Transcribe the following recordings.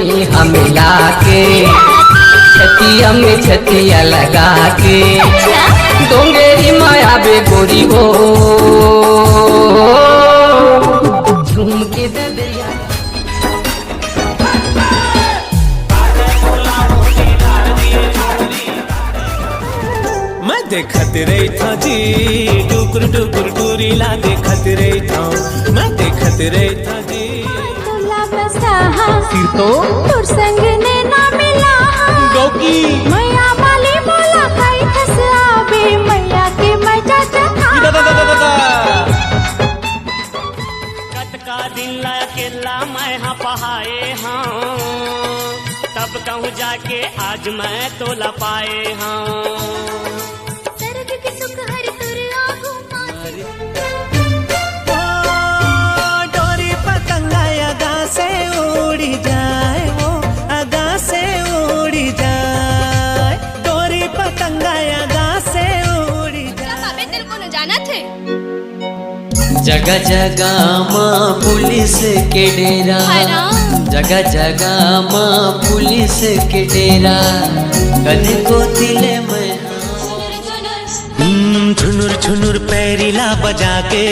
पई हमिला के छतिया में छतिया लगा के डोंगेरी माया बे गोरी हो झूम के दरिया। मैं देखत रही था जी टुकुर टुकुर टूरीला देखत रही था, मैं देखत रही था जी तो तुर संग ने ना मिला गौकी मैया वाली बोला खाई खस आवे मैया के मजा चखा कटका दिन ला केला मैं हाँ पहाए हाँ तब कहूँ जाके आज मैं तो लपाए हाँ सरग के सुख हरि तुर आगू डोरी पतंगा अदा से उड़ी जाए, वो अदा से उड़ी जाए, डोरी पतंगा अदा से उड़ी जाए। तेरे को न जाना थे जगह जगह माँ पुलिस के डेरा, जगह जगह माँ पुलिस के डेरा कल को दिले में छुनुर छुनुर पैरीला बजा के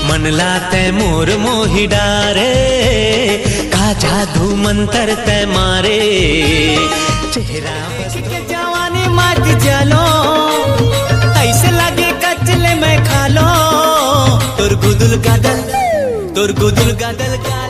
मन लाते मोर मोही डारे का जादू मंतर तय मारे चेहरा के जवानी मत जलो ऐसे लगे कचले में खा लो तुर गुदुल गदल का